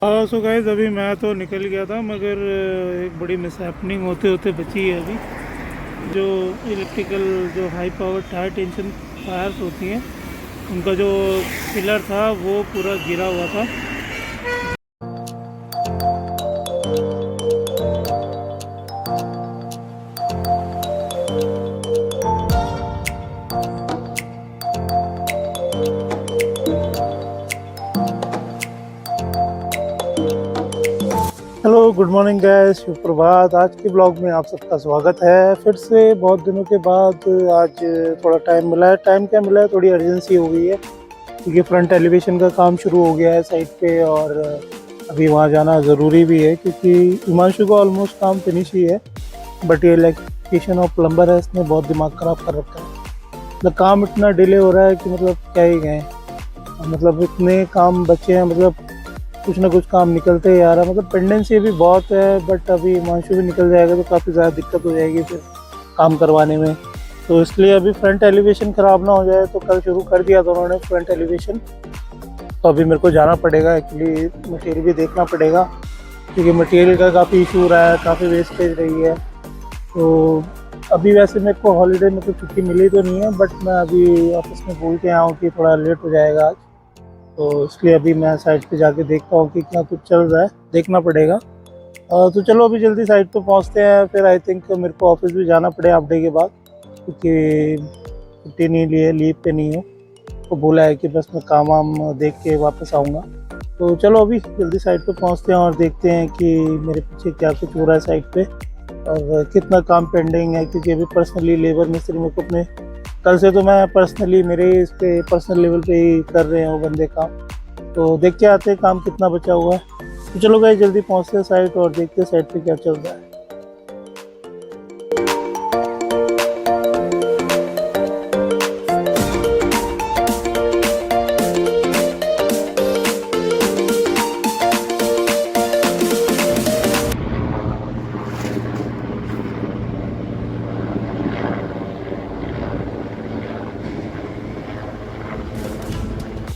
So guys अभी मैं तो निकल गया था मगर एक बड़ी मिसहैपनिंग होते होते बची है अभी। जो इलेक्ट्रिकल जो high power high tension wires होती हैं उनका जो पिलर था वो पूरा गिरा हुआ था। हेलो गुड मॉर्निंग गैस, सुप्रभात। आज के ब्लॉग में आप सबका स्वागत है फिर से बहुत दिनों के बाद। आज थोड़ा टाइम मिला है। टाइम क्या मिला है, थोड़ी अर्जेंसी हो गई है क्योंकि फ्रंट एलिवेशन का काम शुरू हो गया है साइट पे और अभी वहाँ जाना ज़रूरी भी है क्योंकि हिमांशु का ऑलमोस्ट काम फिनिश ही है। बट ये इलेक्ट्रिशियन और प्लम्बर है, इसने बहुत दिमाग ख़राब कर रखा है। मतलब काम इतना डिले हो रहा है कि मतलब क्या ही गए, मतलब इतने काम बचे हैं, मतलब कुछ ना कुछ काम निकलते ही आ रहा है। मतलब पेंडेंसी भी बहुत है बट अभी हिमांशु भी निकल जाएगा तो काफ़ी ज़्यादा दिक्कत हो जाएगी फिर काम करवाने में। तो इसलिए अभी फ्रंट एलिवेशन ख़राब ना हो जाए, तो कल शुरू कर दिया था उन्होंने फ्रंट एलिवेशन। तो अभी मेरे को जाना पड़ेगा, एक्चुअली मटेरियल भी देखना पड़ेगा क्योंकि मटेरियल का काफ़ी इशू रहा है, काफ़ी वेस्टेज रही है। तो अभी वैसे मेरे को हॉलीडे में तो छुट्टी मिली तो नहीं है, बट मैं अभी ऑफिस में बोल के आया हूँ कि थोड़ा लेट हो जाएगा आज। तो इसलिए अभी मैं साइट पे जाके देखता हूँ कि क्या कुछ चल रहा है, देखना पड़ेगा। तो चलो अभी जल्दी साइट पे पहुँचते हैं, फिर आई थिंक मेरे को ऑफिस भी जाना पड़े हाफ डे के बाद क्योंकि छुट्टी नहीं ली है, लीव पे नहीं हूँ। तो बोला है कि बस मैं काम वाम देख के वापस आऊँगा। तो चलो अभी जल्दी साइट पे पहुँचते हैं और देखते हैं कि मेरे पीछे क्या कुछ हो रहा है साइट पे और कितना काम पेंडिंग है, क्योंकि अभी पर्सनली लेबर मिस्त्री मेरे को अपने कल से तो मैं पर्सनली मेरे इस पे पर्सनल लेवल पे ही कर रहे हैं वो बंदे काम। तो देख के आते हैं काम कितना बचा हुआ है। तो चलो भाई जल्दी पहुँचते हैं साइट और देखते हैं साइट पे क्या चल रहा है।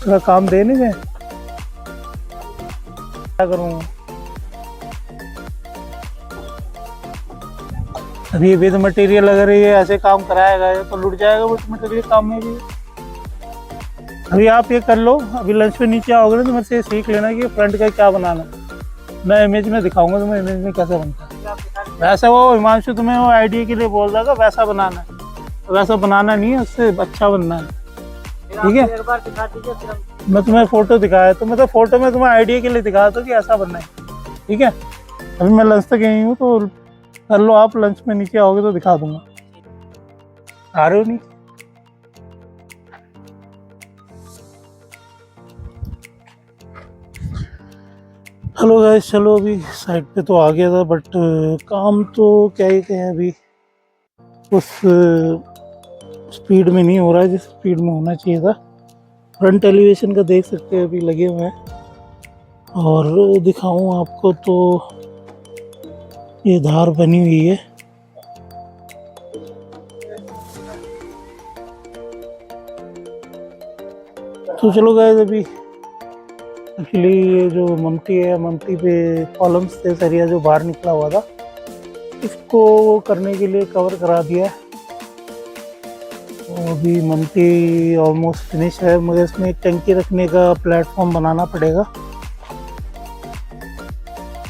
थोड़ा काम दे नहीं गए, क्या करूँ अभी विद मटेरियल अगर ये ऐसे काम कराएगा तो लुट जाएगा विद मटेरियल काम में भी। अभी आप ये कर लो, अभी लंच पे नीचे आओगे ना तो मेरे से सीख लेना कि फ्रंट का क्या बनाना। मैं इमेज में दिखाऊंगा तुम्हें इमेज में कैसे बनता है। वैसा वो हिमांशु तुम्हें वो आइडिया के लिए बोल रहा था, वैसा बनाना है, वैसा बनाना नहीं है, उससे अच्छा बनना है। ठीक है, एक बार दिखा दीजिए, मैं तुम्हें फोटो दिखाया तो मैं तो फोटो में तुम्हें आइडिया के लिए दिखा दो कि ऐसा बनना है। ठीक है, अभी मैं लंच तक गई हूँ तो कर लो आप, लंच में नीचे आओगे तो दिखा दूंगा। आ रहे हो नहीं? हेलो गाइस, चलो अभी साइड पे तो आ गया था बट काम तो क्या ही कहें, अभी उस स्पीड में नहीं हो रहा है जिस स्पीड में होना चाहिए था। फ्रंट एलिवेशन का देख सकते हैं अभी लगे हुए हैं और दिखाऊं आपको तो ये धार बनी हुई है। तो चलो गाइस, अभी एक्चुअली ये जो ममटी है, ममटी पे कॉलम्स थे, सरिया जो बाहर निकला हुआ था, इसको करने के लिए कवर करा दिया है। तो अभी ममटी ऑलमोस्ट फिनिश है, मगर इसमें एक टंकी रखने का प्लेटफॉर्म बनाना पड़ेगा।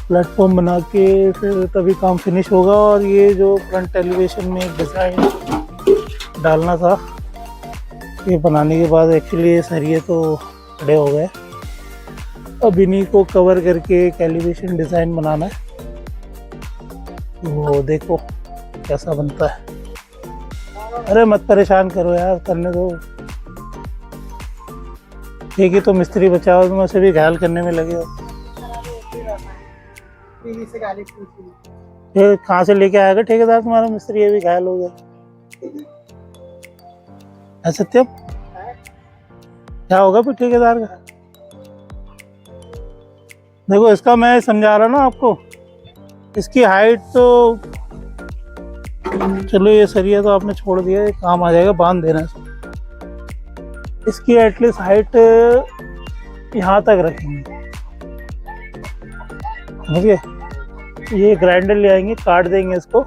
प्लेटफॉर्म बना के फिर तभी काम फिनिश होगा। और ये जो फ्रंट एलिवेशन में एक डिज़ाइन डालना था, ये बनाने के बाद एक्चुअली ये सरिये तो खड़े हो गए। अब इन्हीं को कवर करके एक एलिवेशन डिज़ाइन बनाना है, तो देखो कैसा बनता है। अरे मत परेशान करो यार, करने दो। ठीक है, तो मिस्त्री बचाओ, तुम ऐसे भी घायल करने में लगे हो। फिर कहाँ से लेके आएगा ठेकेदार तुम्हारा मिस्त्री, ये भी घायल हो गया है सत्यम? क्या होगा फिर ठेकेदार का? देखो इसका मैं समझा रहा ना आपको, इसकी हाइट तो चलो ये सरिया तो आपने छोड़ दिया, ये काम आ जाएगा, बांध देना इसकी एटलीस्ट हाइट यहाँ तक रखेंगे। समझ गए। ये ग्राइंडर ले आएंगे, काट देंगे इसको,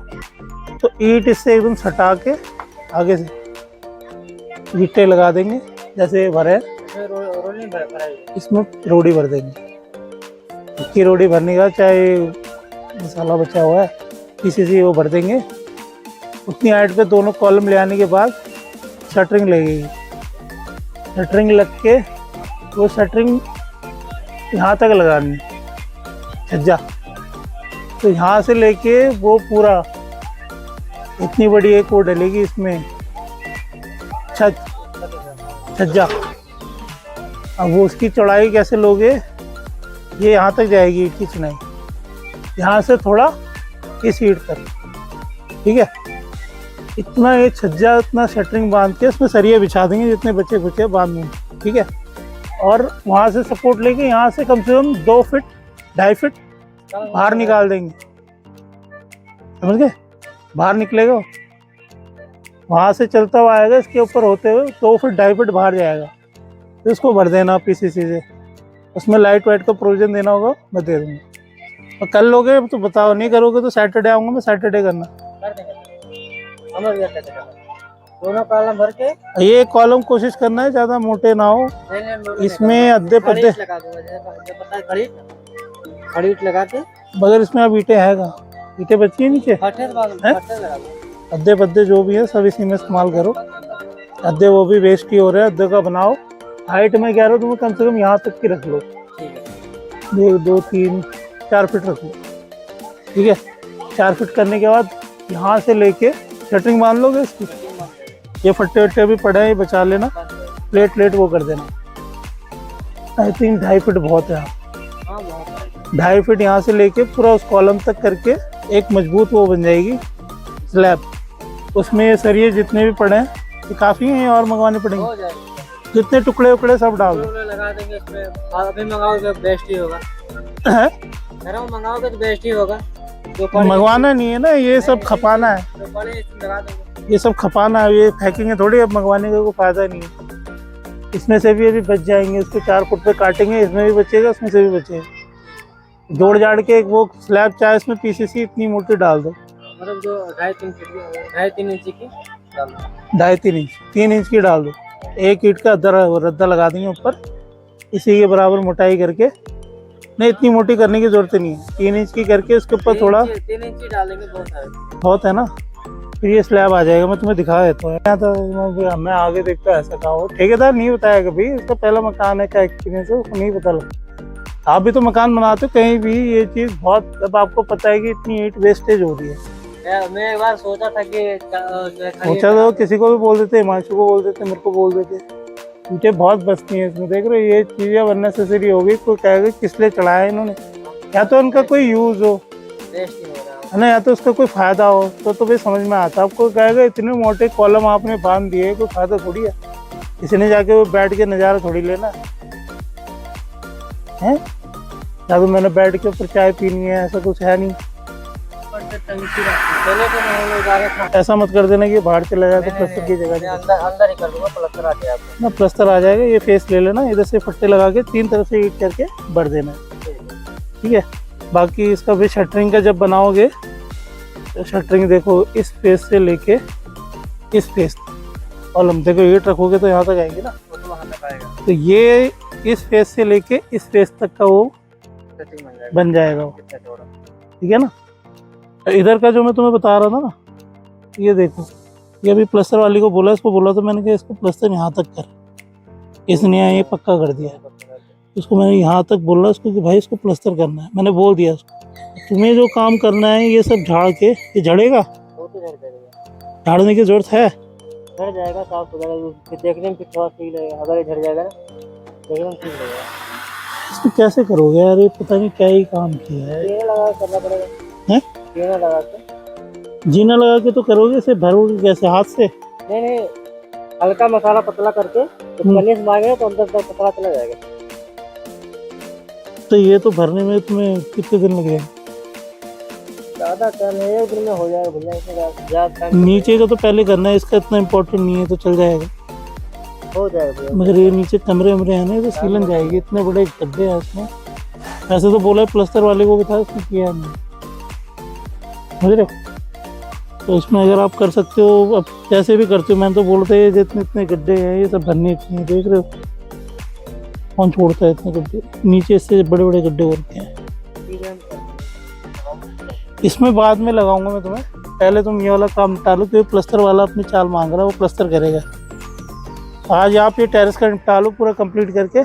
तो ईंट इससे एकदम सटा के आगे से ईंटें लगा देंगे जैसे भरे, इसमें रोड़ी भर देंगे। की रोड़ी भरने का चाहे मसाला बचा हुआ है किसी से वो भर देंगे। उतनी हाइट पे दोनों कॉलम ले आने के बाद शटरिंग लगेगी। शटरिंग लग के वो शटरिंग यहाँ तक लगानी छज्जा, तो यहाँ से लेके वो पूरा इतनी बड़ी एक वो डलेगी इसमें छज्जा। अब वो उसकी चौड़ाई कैसे लोगे, ये यहाँ तक जाएगी ईंट की चुनाई, यहाँ से थोड़ा इस ईंट तक, ठीक है। इतना ये छज्जा, इतना शटरिंग बांध के उसमें सरिये बिछा देंगे जितने बच्चे खुचे बांध देंगे, ठीक है। और वहाँ से सपोर्ट लेके यहाँ से कम 2 फीट 2.5 फीट बाहर निकाल देंगे, समझ गए। बाहर निकलेगा, वहाँ से चलता हुआ आएगा, इसके ऊपर होते हुए 2 फीट 2.5 फीट बाहर जाएगा, तो इसको भर देना पीसीसी से। उसमें लाइट वाइट का प्रोविजन देना होगा, मैं दे दूँगा। और कर लोगे तो बताओ, नहीं करोगे तो सैटरडे आऊँगा मैं, सैटरडे करना। दोनों कॉलम भर के ये कॉलम कोशिश करना है ज़्यादा मोटे ना हो, इसमें अद्दे पद्दे खड़ी ईंट लगा के, मगर इसमें अब ईंटें है का, ईंटें बची है नीचे, अद्दे पद्दे जो भी है सब इसी में इस्तेमाल करो। अद्दे वो भी वेस्ट ही हो रहे हैं, अद्दे का बनाओ। हाइट में कह रहा हूँ तुम्हें कम से कम यहाँ तक की रख लो, 1 2 3 4 फीट रख लो, ठीक है। 4 फीट करने के बाद यहाँ से लेके शटरिंग बांध लोगे इसकी। ये फट्टे वट्टे भी पड़े हैं, ये बचा लेना, प्लेट वो कर देना। आई थिंक 2.5 फीट बहुत है, 2.5 फीट यहाँ से लेके पूरा उस कॉलम तक करके एक मजबूत वो बन जाएगी स्लैब। उसमें ये सरिये जितने भी पड़े हैं ये काफ़ी हैं, और मंगवाने पड़ेंगे। जितने टुकड़े उकड़े सब डाल दो, लगा देंगे इसमें। अभी मंगाओगे तो बेस्ट ही होगा, मंगाओगे तो बेस्ट ही होगा। मंगवाना नहीं है ना, ये सब खपाना है, ये सब खपाना है, ये फेंकेंगे थोड़ी, अब मंगवाने का कोई फायदा नहीं है। इसमें से भी अभी बच जाएंगे, इसको 4 फुट पे काटेंगे, इसमें भी बचेगा, उसमें से भी बचेगा। जोड़ जाड़ के एक वो स्लैब चाहे इसमें पीसीसी इतनी मोटी डाल दो, मतलब जो 2.5 फीट 2.5-3 इंच की डाल दो, 2.5-3 इंच 3 इंच की डाल दो। एक ईंट का रद्दा लगा देंगे ऊपर, इसी के बराबर मोटाई करके। नहीं, इतनी मोटी करने की जरूरत नहीं है, 3 इंच की करके उसके ऊपर थोड़ा 3 इंच डालेंगे, बहुत है ना, फिर ये स्लैब आ जाएगा। मैं तुम्हें दिखा देता हूँ, तो मैं आगे देखता ऐसा कहा हो। ठेकेदार नहीं बताया कभी, इसका पहला मकान है, क्या एक्सपीरियंस है उसको नहीं पता लगा। आप भी तो मकान बनाते हो, कहीं भी ये चीज़ बहुत, अब आपको पता है कि इतनी ईंट वेस्टेज हो रही है। मैं एक बार सोचा था कि सोचा तो किसी को भी बोल देते, हिमांशु को बोल देते, मेरे को बोल देते, ईंटें बहुत बचती हैं इसमें। देख रहे हो, ये चीज़ें अननेसेसरी हो गई। कोई कहेगा किस लिए चढ़ाया इन्होंने, या तो उनका कोई यूज़ हो, है ना, या तो उसका कोई फायदा हो, तो भाई समझ में आता। आपको कहेगा इतने मोटे कॉलम आपने बांध दिए, कोई फायदा थोड़ी है, किसी ने जाके वो बैठ के नज़ारा थोड़ी लेना है। या तो मैंने बैठ के ऊपर चाय पीनी है, ऐसा कुछ है नहीं। ऐसा मत कर देना कि बाहर चला जाए तो प्लास्टर की जगह अंदर ही कर दूंगा, प्लास्टर आ जाएगा ना, प्लास्टर आ जाएगा। ये फेस ले लेना, इधर से फट्टे लगा के 3 तरफ से ईंट करके भर देना, ठीक है। बाकी इसका भी शटरिंग का जब बनाओगे तो शटरिंग देखो, इस फेस से लेके इस फेस कॉलम, देखो ईंट रखोगे तो यहाँ तक आएगी ना, तो ये इस फेस से लेके इस फेस तक का वो बन जाएगा, ठीक है ना। इधर का जो मैं तुम्हें बता रहा था ना, ये देखो, ये अभी प्लास्टर वाली को बोला, इसको बोला तो मैंने कहा इसको प्लास्टर यहाँ तक कर, इसने ये पक्का कर दिया है। इसको मैंने यहाँ तक बोला इसको कि भाई इसको प्लास्टर करना है, मैंने बोल दिया उसको। तुम्हें जो काम करना है ये सब झाड़ के, ये झड़ेगा, झाड़ने की जरूरत है, झड़ जाएगा, साफ हो जाएगा, देखने में थोड़ा ठीक लगेगा। अगर ये झड़ जाएगा ना, देखने में ठीक लगेगा। इसको कैसे करोगे यार, ये पता नहीं क्या ही काम किया है। लगा करना पड़ेगा, हैं? जीना लगा के, जीना लगा के तो करोगे, इसे भरोगे कैसे, हाथ से? नहीं, हल्का मसाला पतला करके तो मांगे तो अंदर तक पतला चला जाएगा। तो ये तो भरने में तुम्हें कितने दिन लगेगा? ज़्यादा टाइम नहीं, 1 दिन में हो जाएगा भैया। नीचे का तो पहले करना है, इसका इतना इम्पोर्टेंट नहीं है, तो चल जाएगा, हो जाएगा। मगर ये नीचे कमरे वमरे हैं ना, तो सीलन जाएगी, इतने बड़े गड्ढे हैं इसमें। ऐसे तो बोला है प्लस्तर वाले को भी था, उसने किया नहीं, समझ रहे हो। तो इसमें अगर आप कर सकते हो, अब जैसे भी करते हो, मैंने तो बोलता है जितने इतने गड्ढे हैं ये सब भरने चाहिए, देख रहे हो कौन छोड़ता है इतने गड्ढे, नीचे इससे बड़े बड़े गड्ढे हो रखे हैं। इसमें बाद में लगाऊंगा मैं तुम्हें, पहले तुम ये वाला काम निपटा लो, क्योंकि प्लस्तर वाला अपनी चाल मांग रहा है, वो प्लस्तर करेगा। आज आप ये टेरेस का निपटा लो पूरा कंप्लीट करके।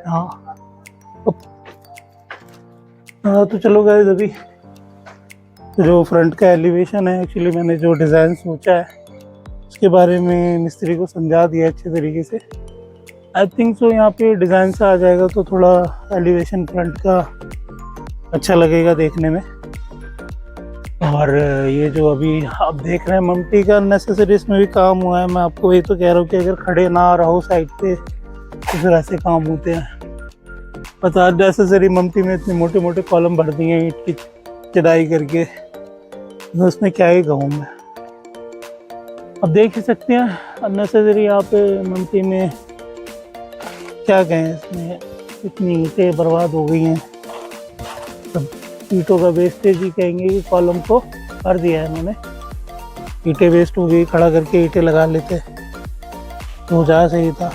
हाँ तो चलो गाइस, अभी जो फ्रंट का एलिवेशन है, एक्चुअली मैंने जो डिज़ाइन सोचा है उसके बारे में मिस्त्री को समझा दिया अच्छे तरीके से। आई थिंक सो यहाँ पे डिज़ाइन से आ जाएगा तो थोड़ा एलिवेशन फ्रंट का अच्छा लगेगा देखने में। और ये जो अभी आप देख रहे हैं ममटी का नेसेसरी इसमें भी काम हुआ है। मैं आपको वही तो कह रहा हूँ कि अगर खड़े ना रहो साइड पे तो फिर ऐसे काम होते हैं। पता नेसेसरी ममटी में इतने मोटे मोटे कॉलम भर दिए हैं ईंट की चढ़ाई करके, तो उसमें क्या ही कहूँ मैं। अब देख ही सकते हैं अननेसेसरी यहाँ पे ममटी में क्या कहें, इसमें इतनी ईंटें बर्बाद हो गई हैं। सब ईंटों का वेस्टेज ही कहेंगे कि कॉलम को भर दिया है इन्होंने। ईंटें वेस्ट हो गई, खड़ा करके ईंटें लगा लेते तो जा सही था।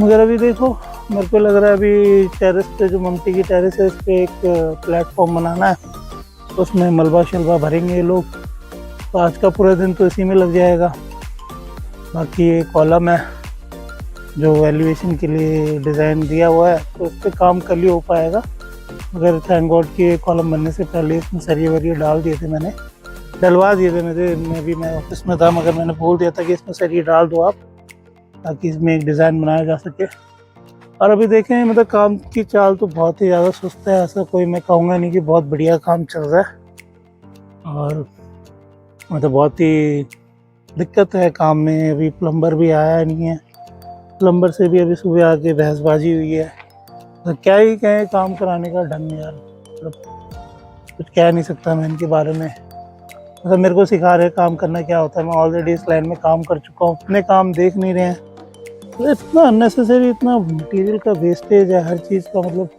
मगर अभी देखो मेरे को लग रहा है अभी टेरेस पे जो ममटी की टेरेस है, इस पर एक प्लेटफॉर्म बनाना है, उसमें मलबा शलबा भरेंगे ये लोग। तो आज का पूरा दिन तो इसी में लग जाएगा। बाकी ये कॉलम है जो एलिवेशन के लिए डिज़ाइन दिया हुआ है, तो उस पर काम कल ही हो पाएगा। मगर थैंक गॉड कि कॉलम बनने से पहले इसमें सरिये वरिये डाल दिए थे, मैंने डलवा दिए थे। मैं ऑफिस में था, मगर मैंने बोल दिया था कि इसमें सरिये डाल दो आप, ताकि इसमें एक डिज़ाइन बनाया जा सके। और अभी देखें मतलब काम की चाल तो बहुत ही ज़्यादा सुस्त है, ऐसा कोई मैं कहूँगा नहीं कि बहुत बढ़िया काम चल रहा है। और मतलब बहुत ही दिक्कत है काम में। अभी प्लम्बर भी आया नहीं है, प्लम्बर से भी अभी सुबह आके बहसबाजी हुई है। तो क्या ही कहें, काम कराने का ढंग नहीं यार, मतलब कुछ कह नहीं सकता मैं इनके बारे में। मतलब मेरे को सिखा रहे काम करना क्या होता है, मैं ऑलरेडी इस लाइन में काम कर चुका हूँ, अपने काम देख नहीं रहे हैं। तो इतना अननेसेसरी, इतना मटेरियल का वेस्टेज है हर चीज़ का। मतलब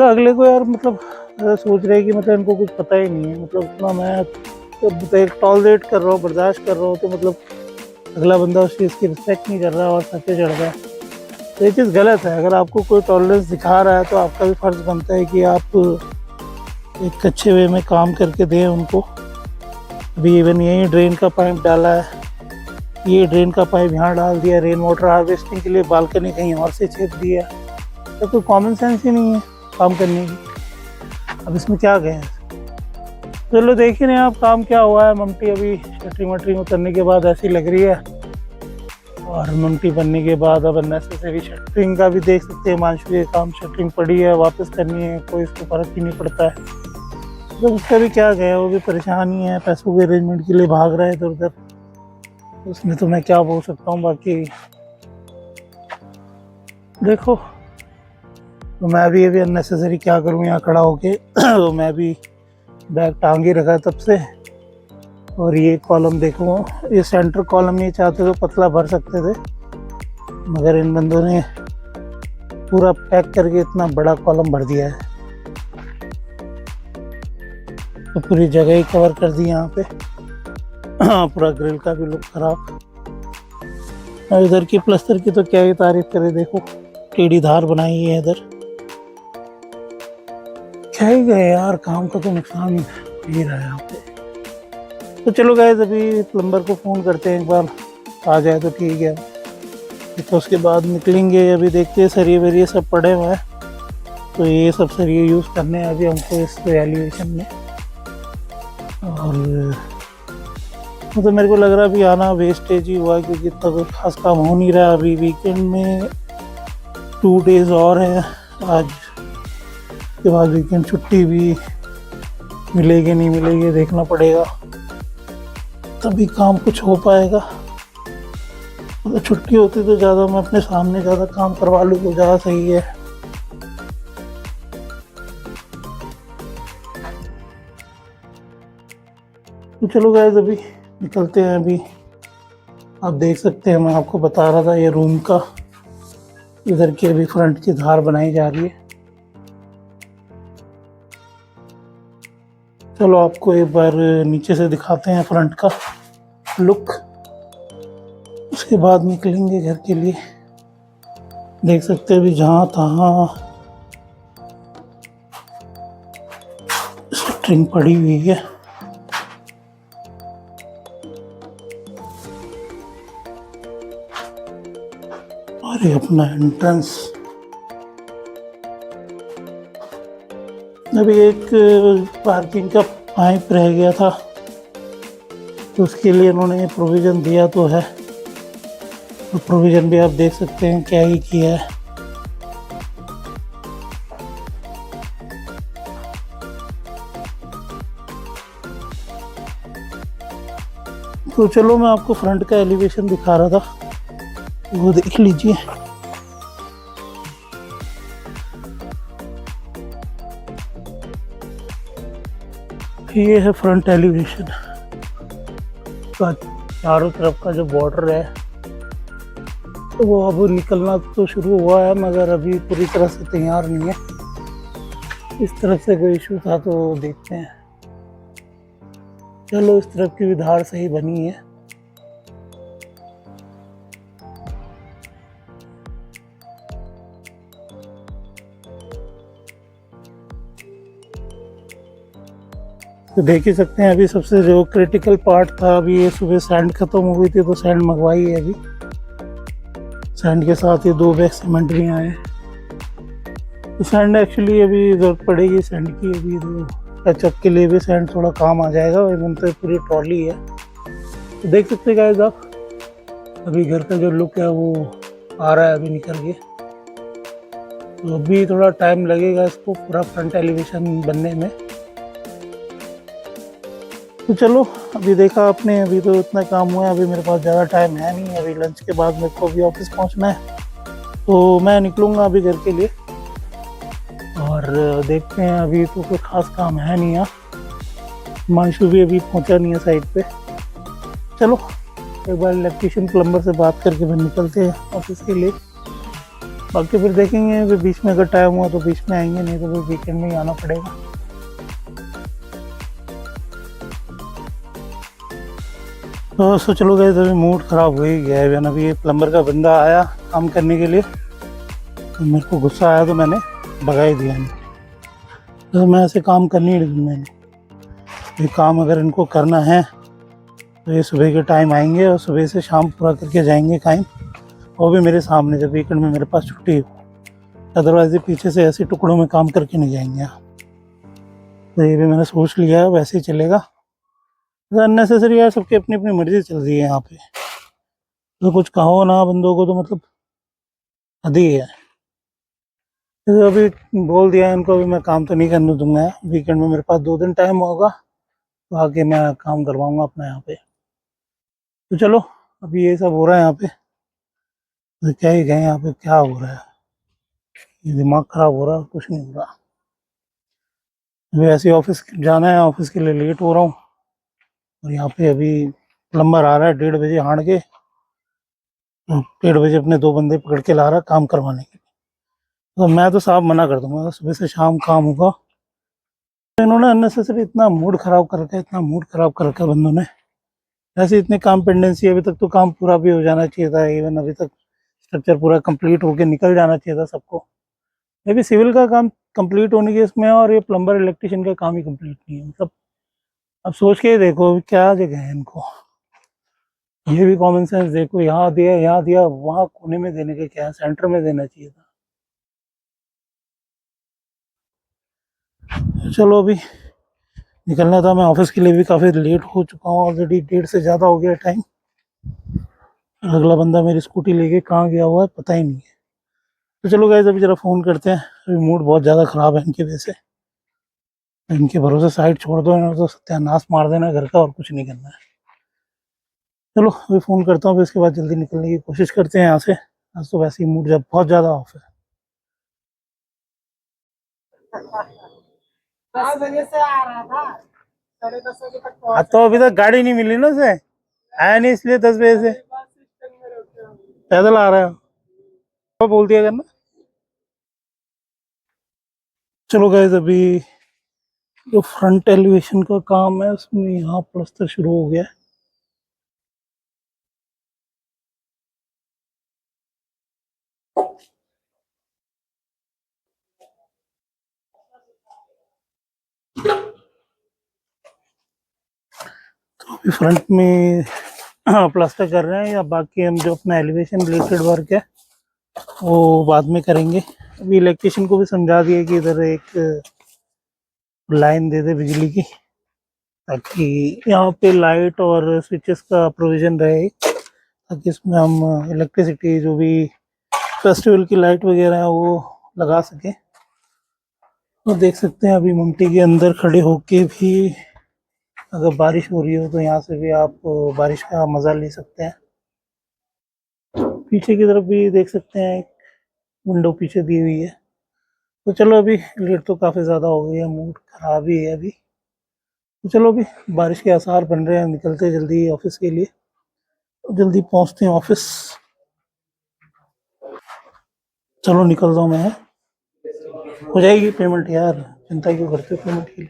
अगले को यार मतलब सोच रहे हैं कि मतलब इनको कुछ पता ही नहीं है। मतलब इतना मैं तो टॉलरेट कर रहा हूँ, बर्दाश्त कर रहा हूँ, तो मतलब अगला बंदा उस चीज़ की रिस्पेक्ट नहीं कर रहा और सच्चे चढ़ रहा है। तो ये चीज़ गलत है। अगर आपको कोई टॉलरेंस दिखा रहा है तो आपका भी फ़र्ज़ बनता है कि आप एक अच्छे वे में काम करके दें उनको। अभी इवन यही ड्रेन का पाइप डाला है, ये ड्रेन का पाइप यहाँ डाल दिया, रेन वाटर हार्वेस्टिंग के लिए बालकनी कहीं और से छेद दिया। तो कोई कॉमन सेंस ही नहीं है काम करने की। अब इसमें क्या गए। चलो देख ही नहीं आप काम क्या हुआ है। ममटी अभी शटरिंग वटरिंग उतरने के बाद ऐसी लग रही है, और ममटी बनने के बाद अब नेसेसरी शटरिंग का भी देख सकते हैं। मानसू ये काम शटरिंग पड़ी है, वापस करनी है, कोई इसको फर्क ही नहीं पड़ता है। तो उसका भी क्या गया, वो भी परेशान ही है, पैसों के अरेंजमेंट के लिए भाग रहा है इधर उधर। उसमें तो मैं क्या बोल सकता हूँ। बाकी देखो, तो मैं भी अभी अननेसेसरी क्या करूँ यहाँ खड़ा होके। तो मैं भी बैग टांग ही रखा तब से। और ये कॉलम देखो, ये सेंटर कॉलम ये चाहते तो पतला भर सकते थे, मगर इन बंदों ने पूरा पैक करके इतना बड़ा कॉलम भर दिया है। तो पूरी जगह ही कवर कर दी यहाँ पे। पूरा ग्रिल का भी लुक खराब। और इधर की प्लस्तर की तो क्या ही तारीफ करे, देखो टेढ़ी धार बनाई है इधर। क्या ही गए यार, काम का तो नुकसान ही रहा है यहाँ पे। तो चलो गाइस, अभी प्लम्बर को फ़ोन करते हैं, एक बार आ जाए तो ठीक है। तो उसके बाद निकलेंगे। अभी देखते हैं, सरिये वरिये सब पड़े हुए हैं, तो ये सब सरिये यूज़ करने हैं अभी हमको इस एलिवेशन में। और तो मेरे को लग रहा है अभी आना वेस्टेज ही हुआ, क्योंकि इतना कोई खास काम हो नहीं रहा। अभी वीकेंड में 2 डेज़ और है, आज के बाद वीकेंड छुट्टी भी मिलेगी नहीं मिलेगी देखना पड़ेगा, तभी काम कुछ हो पाएगा। तो छुट्टी होती तो ज़्यादा मैं अपने सामने ज़्यादा काम करवा लूँ तो ज़्यादा सही है। तो चलो गाइस, अभी निकलते हैं। अभी आप देख सकते हैं, मैं आपको बता रहा था ये रूम का इधर की अभी फ्रंट की धार बनाई जा रही है। चलो आपको एक बार नीचे से दिखाते हैं फ्रंट का लुक, उसके बाद निकलेंगे घर के लिए। देख सकते हैं अभी जहाँ तहाँ स्ट्रिंग पड़ी हुई है। और ये अपना एंट्रेंस। अभी एक पार्किंग का पाइप रह गया था, तो उसके लिए उन्होंने प्रोविज़न दिया तो है। तो प्रोविज़न भी आप देख सकते हैं क्या ही किया है। तो चलो मैं आपको फ्रंट का एलिवेशन दिखा रहा था, वो देख लीजिए। ये है फ्रंट एलिवेशन का। चारों तरफ का जो बॉर्डर है तो वो अब निकलना तो शुरू हुआ है, मगर अभी पूरी तरह से तैयार नहीं है। इस तरफ से कोई इशू था तो देखते हैं। चलो इस तरफ की भी धार सही बनी है। तो देख ही सकते हैं अभी सबसे जो क्रिटिकल पार्ट था, अभी ये सुबह सैंड खत्म हो गई थी तो सैंड मंगवाई है। अभी सैंड के साथ ये 2 बैग सीमेंट भी आए हैं। तो सैंड एक्चुअली अभी ज़रूरत पड़ेगी सैंड की, अभी तो टचअप के लिए भी सैंड थोड़ा काम आ जाएगा। इवन तो पूरी ट्रॉली है। तो देख सकते हैं गाइस आप, अभी घर का जो लुक है वो आ रहा है अभी निकल के। तो अभी थोड़ा टाइम लगेगा इसको पूरा फ्रंट एलिवेशन बनने में। तो चलो अभी देखा आपने, अभी तो इतना काम हुआ है, अभी मेरे पास ज़्यादा टाइम है नहीं। अभी लंच के बाद मेरे को अभी ऑफिस पहुंचना है, तो मैं निकलूँगा अभी घर के लिए। और देखते हैं, अभी तो कोई ख़ास काम है नहीं यहाँ। मानशु भी अभी पहुंचा नहीं है साइड पे। चलो एक बार इलेक्ट्रीशियन प्लम्बर से बात करके फिर निकलते हैं ऑफिस के लिए। बाकी फिर देखेंगे, फिर बीच में अगर टाइम हुआ तो बीच में आएंगे, नहीं तो फिर वीकेंड में ही आना पड़ेगा। तो चलो गए, अभी मूड ख़राब हो ही गया है। अभी ये प्लम्बर का बंदा आया काम करने के लिए, तो मेरे को गुस्सा आया तो मैंने भगा ही दिया। तो मैं ऐसे काम करनी ही नहीं। मैंने ये काम अगर इनको करना है तो ये सुबह के टाइम आएंगे और सुबह से शाम पूरा करके जाएंगे काम, वो भी मेरे सामने जब वीकेंड में मेरे पास छुट्टी हो। अदरवाइज ये पीछे से ऐसे टुकड़ों में काम करके नहीं जाएंगे। तो ये भी मैंने सोच लिया है, वैसे ही चलेगा। अननेसेसरी है, सबकी अपनी अपनी मर्जी चल रही है यहाँ पे। तो कुछ कहो ना बंदों को, तो मतलब हद ही है। तो अभी बोल दिया है इनको, अभी मैं काम तो नहीं करने दूंगा। वीकेंड में मेरे पास 2 दिन टाइम होगा, तो आके मैं काम करवाऊंगा अपना यहाँ पे। तो चलो अभी ये सब हो रहा है यहाँ पे, तो क्या ही कहें यहाँ पे क्या हो रहा है। ये दिमाग खराब हो रहा है, कुछ नहीं हो रहा। अभी ऐसे ऑफिस जाना है, ऑफिस के लिए लेट हो रहा हूँ। और यहाँ पे अभी प्लम्बर आ रहा है 1:30 बजे हाड़ के। 1:30 बजे अपने 2 बंदे पकड़ के ला रहा है काम करवाने के लिए। तो मैं तो साफ मना कर दूंगा, सुबह से शाम काम होगा। तो इन्होंने अननेसेसरी इतना मूड खराब कर रखा है, इतना मूड खराब कर रखा है बंदों ने। ऐसे इतने काम पेंडेंसी, अभी तक तो काम पूरा भी हो जाना चाहिए था। इवन अभी तक स्ट्रक्चर पूरा कंप्लीट होके निकल जाना चाहिए था सबको। मे बी सिविल का काम कंप्लीट होने के इसमें, और ये प्लम्बर इलेक्ट्रिशियन का काम ही कंप्लीट नहीं है। मतलब अब सोच के ही देखो क्या जगह है इनको। ये भी कॉमन सेंस देखो, यहाँ दिया वहाँ कोने में देने के क्या है, सेंटर में देना चाहिए था। चलो अभी निकलना था मैं ऑफिस के लिए, भी काफ़ी लेट हो चुका हूँ ऑलरेडी। 1:30 से ज़्यादा हो गया टाइम। अगला बंदा मेरी स्कूटी लेके कहाँ गया हुआ है पता ही नहीं है। तो चलो गाइस अभी जरा फ़ोन करते हैं। अभी मूड बहुत ज़्यादा ख़राब है इनकी वजह से। इनके भरोसे साइड छोड़ दो, इन्होंने तो सत्यानाश मार देना घर का, और कुछ नहीं करना है। चलो अभी फ़ोन करता हूँ, फिर इसके बाद जल्दी निकलने की कोशिश करते हैं यहाँ से। आज तो वैसे ही मूड जब बहुत ज़्यादा ऑफ है। 10 बजे से आ रहा था, 10:30 बजे तक तो अभी तक गाड़ी नहीं मिली ना उसे, आया नहीं, इसलिए 10 बजे से पैदल आ रहा है। बोल दिया करना। चलो गाइस, अभी जो फ्रंट एलिवेशन का काम है उसमें यहाँ प्लास्टर शुरू हो गया है। तो अभी फ्रंट में प्लास्टर कर रहे हैं, या बाकी हम जो अपना एलिवेशन रिलेटेड वर्क है वो बाद में करेंगे। अभी इलेक्ट्रिशियन को भी समझा दिया कि इधर एक लाइन दे दे बिजली की, ताकि यहाँ पे लाइट और स्विचेस का प्रोविज़न रहे, ताकि इसमें हम इलेक्ट्रिसिटी जो भी फेस्टिवल की लाइट वगैरह है वो लगा सकें। तो देख सकते हैं अभी ममटी के अंदर खड़े होके भी अगर बारिश हो रही हो तो यहाँ से भी आप बारिश का मज़ा ले सकते हैं। पीछे की तरफ भी देख सकते हैं, एक विंडो पीछे दी हुई है। तो चलो, अभी लेट तो काफ़ी ज़्यादा हो गई है, मूड खराब ही है अभी। तो चलो, अभी बारिश के आसार बन रहे हैं, निकलते हैं जल्दी ऑफिस के लिए, जल्दी पहुंचते हैं ऑफिस। चलो निकल जाओ मैं, हो जाएगी पेमेंट यार, चिंता क्यों करते हो पेमेंट के लिए।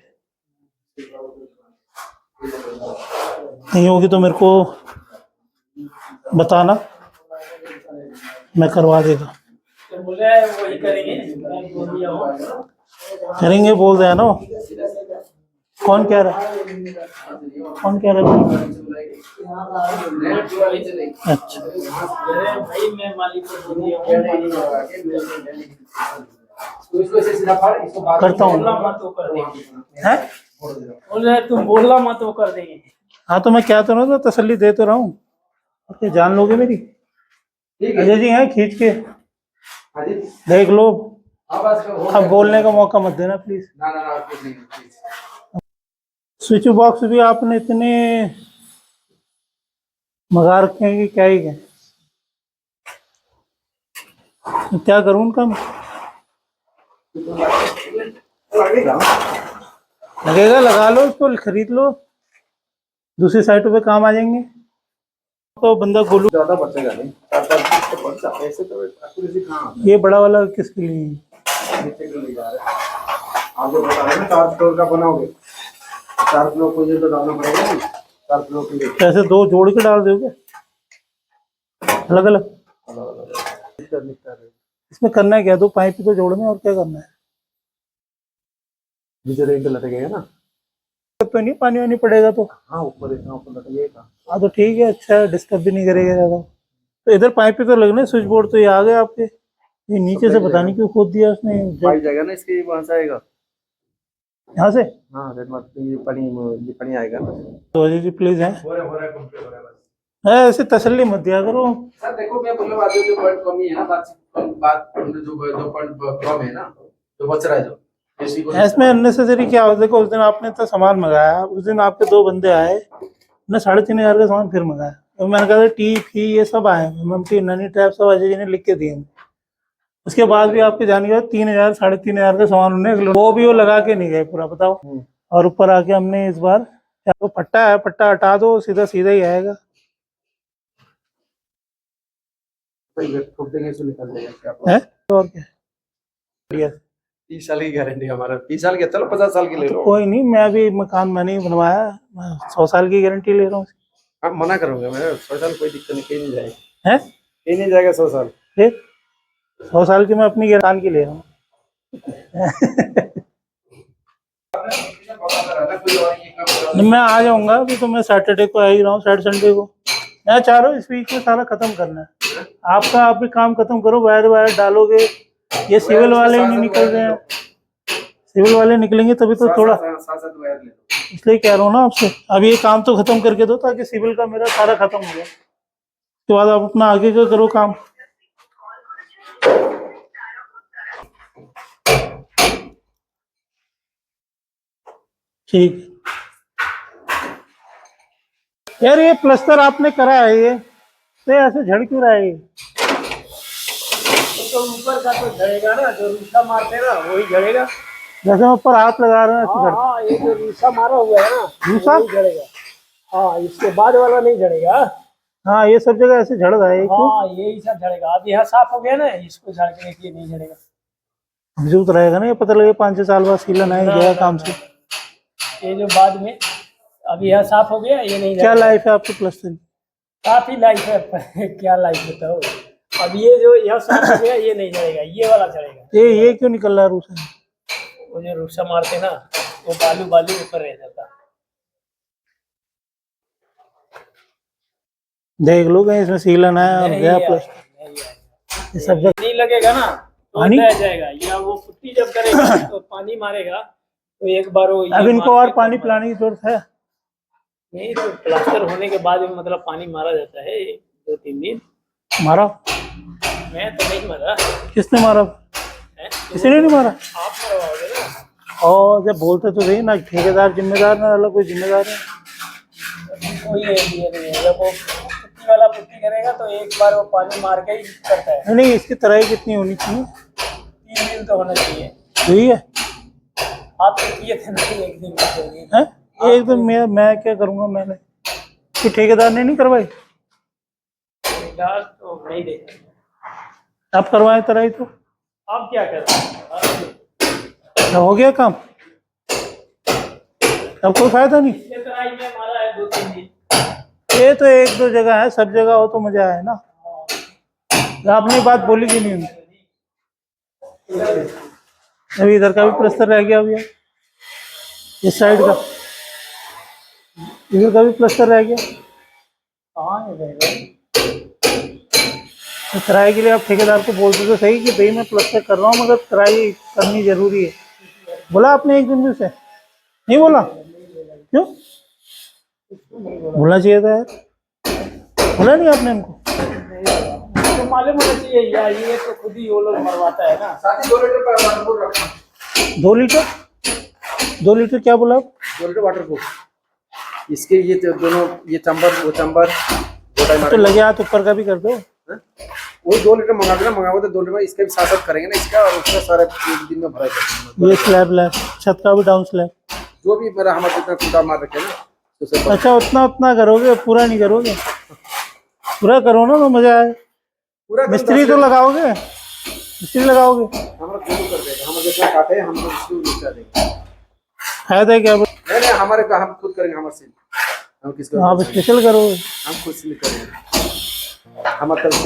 नहीं होगी तो मेरे को बताना, मैं करवा देगा। वही करेंगे। करेंगे बोल रहे हैं ना। कौन कह रहा है? कौन कह रहा है? अच्छा, भाई मैं मालिक करता हूँ। है? बोल रहे तुम बोलना मत वो कर देंगे। हाँ तो मैं क्या तो ना, तो तसल्ली दे तो रहा हूँ, ओके जान लोगे मेरी। अजय जी हैं, खींच के देख लो, अब बोलने का मौका मत देना प्लीज। स्विच बॉक्स भी आपने इतने मंगा रखे हैं कि क्या ही है, क्या करूं उनका मैं? लगेगा, लगा लो उसको, खरीद लो, दूसरी साइटों पे काम आ जाएंगे। तो बंदा गोलू ज्यादा बचेगा नहीं, 4-5 तो पड़ता ऐसे तो एक्यूरेसी कहाँ ये बड़ा वाला किसके लिए? नीचे क्यों नहीं जा रहा है? आप जो बता रहे हैं ना 4 फ्लोर का बनाओगे, 4 फ्लोर को ये तो डालना पड़ेगा नहीं, 4 फ्लोर के लिए कैसे दो जोड़ के डाल दोगे अलग अलग? इसमें करना है क्या? दो पाइप ही तो जोड़ने, और क्या करना है? नीचे रेंट लगेगा ना, तो नहीं पानी वानी पड़ेगा तो? हाँ ऊपर इतना ऊपर लगेगा। हाँ तो ठीक है, अच्छा है, डिस्टर्ब भी नहीं करेगा ज़्यादा। तो इधर पाइप ही तो लगने, स्विच बोर्ड तो ये आ गए आपके, ये नीचे से पता नहीं क्यों खोद दिया उसने। पाइप जाएगा ना इसके वहां से आएगा, यहाँ से? हाँ रेड मार्क ये पानी आएगा ना। तो अजय जी प्लीज है, हो रहा है कंप्लीट हो रहा है बस। ऐसे तसल्ली मत दिया करो। सर देखो मैं बोलने वाला हूँ, जो पॉइंट कमी है ना, बात जो पॉइंट कम है ना, जो बच रहा है जो इसमें अननेसेसरी क्या हो? देखो उस दिन आपने तो सामान मंगाया, उस दिन आपके दो बंदे आए, ने 3,500 का सामान फिर मंगाया, तो मैंने कहा टी फी ये सब आए, ममटी ननी टैप सब अजय जी ने लिख के दिए। उसके बाद भी आपके जाने के बाद 3,000 3,500 का सामान उन्हें, वो भी वो लगा के नहीं गए पूरा, बताओ। और ऊपर आके हमने इस बार, क्या वो पट्टा है, पट्टा हटा दो, सीधा सीधा ही आएगा। ठोक देंगे इसको निकल जाएगा है और क्या? बढ़िया। 30 साल की गारंटी हमारा, 30 साल की, चलो 50 साल की ले तो लो। कोई नहीं, मैं अभी मकान मैंने ही बनवाया, मैं 100 साल की गारंटी ले रहा हूँ। हाँ मना करूंगा मैं, 100 साल कोई दिक्कत नहीं, कहीं नहीं जाएगा, है कहीं नहीं जाएगा 100 साल। फिर 100 साल की मैं अपनी गारंटी की ले रहा हूँ। नहीं, मैं आ जाऊंगा अभी, तो मैं सैटरडे को आ ही रहा हूँ, सैटरडे संडे को। मैं चाह रहा हूँ इस वीक में सारा खत्म करना है। आपका आप भी काम खत्म करो, वायर वायर डालोगे, ये सिविल वाले ही नहीं निकल रहे हैं, सिविल वाले निकलेंगे तभी तो थोड़ा, इसलिए कह रहा हूँ ना आपसे, अभी ये काम तो खत्म करके दो, ताकि सिविल का मेरा सारा खत्म हो जाए, उसके बाद आप अपना आगे का करो काम। ठीक यार, ये प्लस्तर आपने करा है, ये तो ऐसे झड़ क्यों रहा है ये? तो ऊपर का तो झड़ेगा ना, जो रूसा मारते हैं ना वही झड़ेगा। जैसे हम ऊपर हाथ लगा रहे हैं ऐसे झड़। हाँ ये जो रूसा मारा हुआ है ना, रूसा? वही झड़ेगा। हाँ इसके बाद वाला नहीं झड़ेगा। हाँ ये सब जगह ऐसे झड़ रहा है क्यों? हाँ यही सब झड़ेगा। अब यह साफ हो गया ना, इसको झाड़ के देखिए, नहीं झड़ेगा। मजबूत रहेगा ना, ये पता लगे 5-6 साल बाद सीलन आए ना, गया ना, काम ना। से। ये जो बाद में, अब यह साफ हो गया, ये नहीं क्या झड़ेगा। लाइफ है आपके प्लास्टर की? काफी लाइफ है। क्या लाइफ बताओ। अब ये जो यह साफ हो गया, ये नहीं झड़ेगा, ये वाला झड़ेगा। ये क्यों निकल रहा है रूसा? वो जो रुसा मारते ना, वो बालू बालू ऊपर रह जाता। देख लो कहीं इसमें सीलन आया और नहीं गया आएगा, प्लास्टर। नहीं आएगा। ये सब जगह नहीं लगेगा ना तो पानी? रह जाएगा, या वो पुट्टी जब करेगा तो पानी मारेगा, तो एक बार वो अब ये इनको मार और के पानी तब पिलाने की जरूरत है? नहीं, तो प्लास्टर होने के बाद भी मतलब पानी मारा जाता है 2-3 दिन। मारा? मैं तो नहीं मारा किसने मारा? है। किसी ने नहीं मारा? आप मरवाओगे ना। और जब बोलते तो सही ना, ठेकेदार जिम्मेदार ना, अलग कोई जिम्मेदार है? कोई ये नहीं है, जब वो पुट्टी वाला पुट्टी करेगा तो एक बार वो पानी मार के ही करता है। नहीं नहीं, इसकी तराई कितनी होनी चाहिए? 3 दिन तो होना चाहिए। यही है? आप तो किए थे ना, 1 दिन की होगी। हैं? एक तो मैं क्या करूंगा, मैंने कि ठेकेदार ने नहीं करवाई? ठेकेदार तो नहीं देगा। आप करवाए तराई तो आप क्या कर रहे हैं? क्या हो गया काम? अब कोई फायदा नहीं। इसके तराई में मारा है 2-3 दिन। ये तो 1-2 जगह है, सब जगह हो तो मजा आए ना। आपने बात बोली कि नहीं? अभी इधर का भी प्लास्टर रह गया भैया, इस साइड का, इधर का भी प्लास्टर रह गया। कहाँ है भाई? तो किराए के लिए आप ठेकेदार को बोलते तो सही कि भाई मैं प्लास्टर कर रहा हूँ, मगर किराए करनी जरूरी है। बोला आपने एक दिन भी उसे? नहीं बोला? क्यों? बोलना चाहिए था यार। बोला नहीं आपने हमको? तो मालूम होना चाहिए यार, ये तो खुद ही वो लोग मरवाता है ना। साथ ही 2 लीटर का वाटर प्रूफ रखना। 2 लीटर? 2 लीटर क्या बोला आप? 2 लीटर वाटर प्रूफ। इसके ये तो दोनों, ये चंबर वो चंबर तो लगे हाथ ऊपर का भी कर दो। वो 2 लीटर मंगा देना, मंगाओ तो 2 लीटर इसका भी साथ साथ करेंगे ना, इसका और उसका सारा एक दिन में भरा कर ये स्लैब छत का भी डाउन स्लैब, जो भी मेरा हमारे जितना कूड़ा मार रखे ना तो सब अच्छा उतना उतना करोगे, पूरा नहीं करोगे? पूरा करो ना तो मजा आए। पूरा मिस्त्री तो लगाओगे? मिस्त्री लगाओगे? हमारा दोनों कर देगा, हम जितना काटे हम लोग उसको निपटा देंगे। फायदा है क्या? नहीं नहीं, हमारे का हम खुद करेंगे, हमारे से हम किसका आप स्पेशल करोगे? हम खुद से करेंगे हमारे तरफ।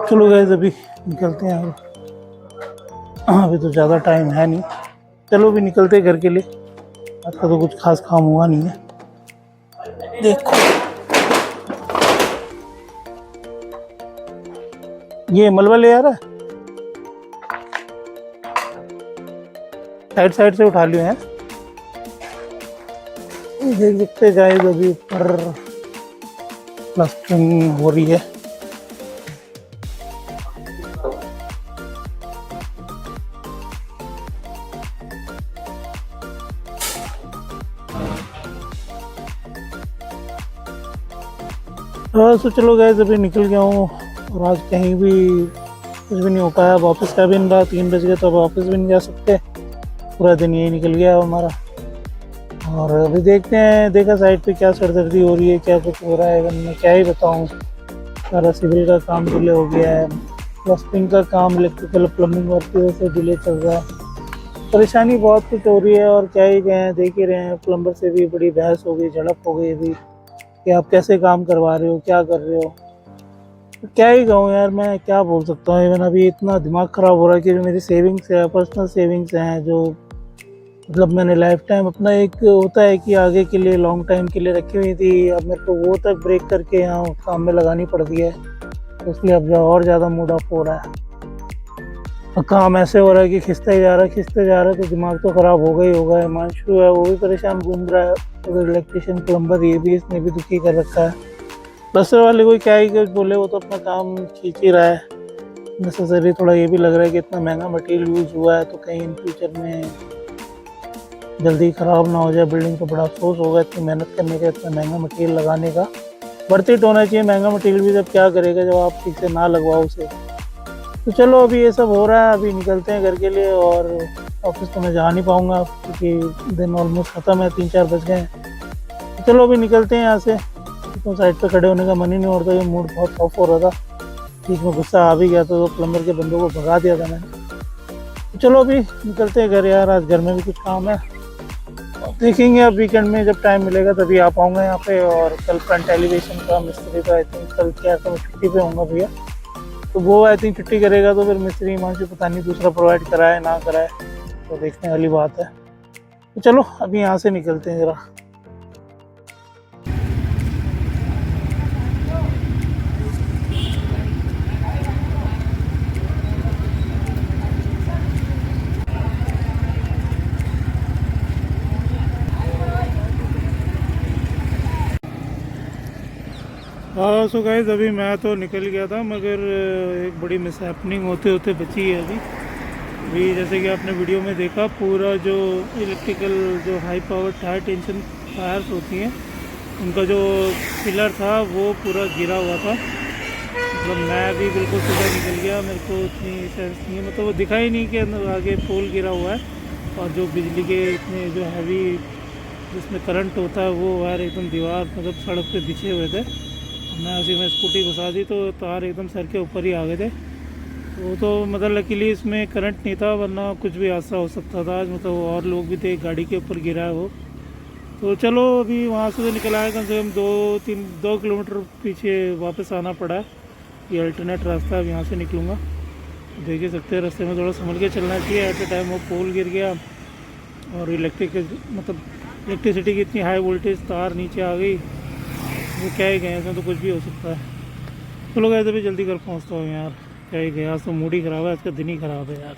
चलो गाइस अभी निकलते हैं। अभी तो ज़्यादा टाइम है नहीं, चलो भी निकलते हैं घर के लिए। आज का तो कुछ खास काम हुआ नहीं है। देखो ये मलबा ले आ रहा है, साइड साइड से उठा लियो हैं। देख सकते गाइस अभी ऊपर प्लास्टरिंग हो रही है। तो चलो गाइस अभी निकल गया हूँ, और आज कहीं भी कुछ भी नहीं हो पाया। वापस का भी 3 बज गए, तो अब वापस भी नहीं जा सकते। पूरा दिन यही निकल गया हमारा। और अभी देखते हैं, देखा साइड पे क्या सरदर्दी हो रही है, क्या कुछ हो रहा है, मैं क्या ही बताऊँ। सारा सिविल का काम डिले हो गया है, प्लस्टरिंग का काम, इलेक्ट्रिकल प्लम्बिंग वर्क की वजह से डिले चल रहा है। परेशानी बहुत कुछ हो रही है, और क्या ही कहें, देख ही रहे हैं। प्लम्बर से भी बड़ी बहस हो गई, झड़प हो गई अभी कि आप कैसे काम करवा रहे हो, क्या कर रहे हो। तो क्या ही कहूँ यार, मैं क्या बोल सकता हूँ। इवन अभी इतना दिमाग ख़राब हो रहा है कि जो मेरी सेविंग्स है, पर्सनल सेविंग्स हैं, जो मतलब मैंने लाइफ टाइम अपना एक होता है कि आगे के लिए लॉन्ग टाइम के लिए रखी हुई थी, अब मेरे को वो तक ब्रेक करके यहाँ काम में लगानी पड़ गई है। तो इसलिए अब जो और ज़्यादा मूड ऑफ हो रहा है, और काम ऐसे हो रहा है कि खिंचता ही जा रहा है, तो दिमाग तो ख़राब होगा ही होगा। हिमांशु है वो भी परेशान घूम रहा है, और इलेक्ट्रिशियन प्लम्बर ये भी, इसने भी दुखी कर रखा है। प्लस्टर वाले कोई क्या ही कुछ बोले, वो तो अपना काम खींच ही रहा है। नेसेसरी थोड़ा ये भी लग रहा है कि इतना महंगा मटेरियल यूज़ हुआ है, तो कहीं इन फ्यूचर में जल्दी ख़राब ना हो जाए बिल्डिंग। तो बड़ा अफसोस होगा इतनी मेहनत करने का, इतना महंगा मटेरियल लगाने का। वर्थ इट होना चाहिए महंगा मटेरियल भी, जब क्या करेगा जब आप ठीक से ना लगवाओ उसे। तो चलो अभी ये सब हो रहा है, अभी निकलते हैं घर के लिए। और ऑफिस तो मैं जा नहीं पाऊँगा क्योंकि दिन ऑलमोस्ट ख़त्म है, 3-4 बज गए हैं। चलो अभी निकलते हैं यहाँ से। तो साइड पे खड़े होने का मन ही नहीं होता, ये मूड बहुत ऑफ हो रहा था, बीच में गुस्सा आ भी गया तो प्लम्बर के बंदों को भगा दिया था मैंने। तो चलो अभी निकलते हैं घर यार, आज घर में भी कुछ काम है, देखेंगे अब वीकेंड में जब टाइम मिलेगा तभी आ पाऊँगा यहाँ पे। और कल फ्रंट एलिवेशन का मिस्त्री का आई थिंक कल क्या तो मैं छुट्टी पे होऊंगा भैया, तो वो आई थिंक छुट्टी करेगा तो फिर मिस्त्री हिमांशु पता नहीं दूसरा प्रोवाइड कराए ना कराए, तो देखने वाली बात है। तो चलो अभी यहाँ से निकलते हैं ज़रा। हाँ सो गाइस अभी मैं तो निकल गया था, मगर एक बड़ी मिसहैपनिंग होते होते बची है अभी जैसे कि आपने वीडियो में देखा, पूरा जो इलेक्ट्रिकल जो high power high tension wires होती हैं उनका जो पिलर था वो पूरा गिरा हुआ था। मतलब मैं भी बिल्कुल सीधा निकल गया, मेरे को इतनी सेंस नहीं है, मतलब वो दिखा ही नहीं कि आगे पोल गिरा हुआ है, और जो बिजली के इतने जो हैवी जिसमें करंट होता है वो वायर एकदम दीवार मतलब सड़क पे बिछे हुए थे। मैं उसी में स्कूटी घुसा दी तो तार एकदम सर के ऊपर ही आ गए थे। वो तो मतलब लकीली इसमें करंट नहीं था, वरना कुछ भी हादसा हो सकता था आज, मतलब और लोग भी थे, गाड़ी के ऊपर गिरा है वो। तो चलो अभी वहाँ से तो निकला है, कम से कम 2 किलोमीटर पीछे वापस आना पड़ा है, ये अल्टरनेट रास्ता है, यहाँ से निकलूँगा। देख ही सकते हैं रास्ते में थोड़ा संभल के चलना चाहिए, एट ए टाइम वो पोल गिर गया और इलेक्ट्रिसिटी की इतनी हाई वोल्टेज तार नीचे आ गई, वो क्या ही गए, इसमें तो कुछ भी हो सकता है। चलो गए भी जल्दी कर पहुँचता हूँ यार, क्या ही गया, आज तो मूड ही ख़राब है, आज का दिन ही ख़राब है यार।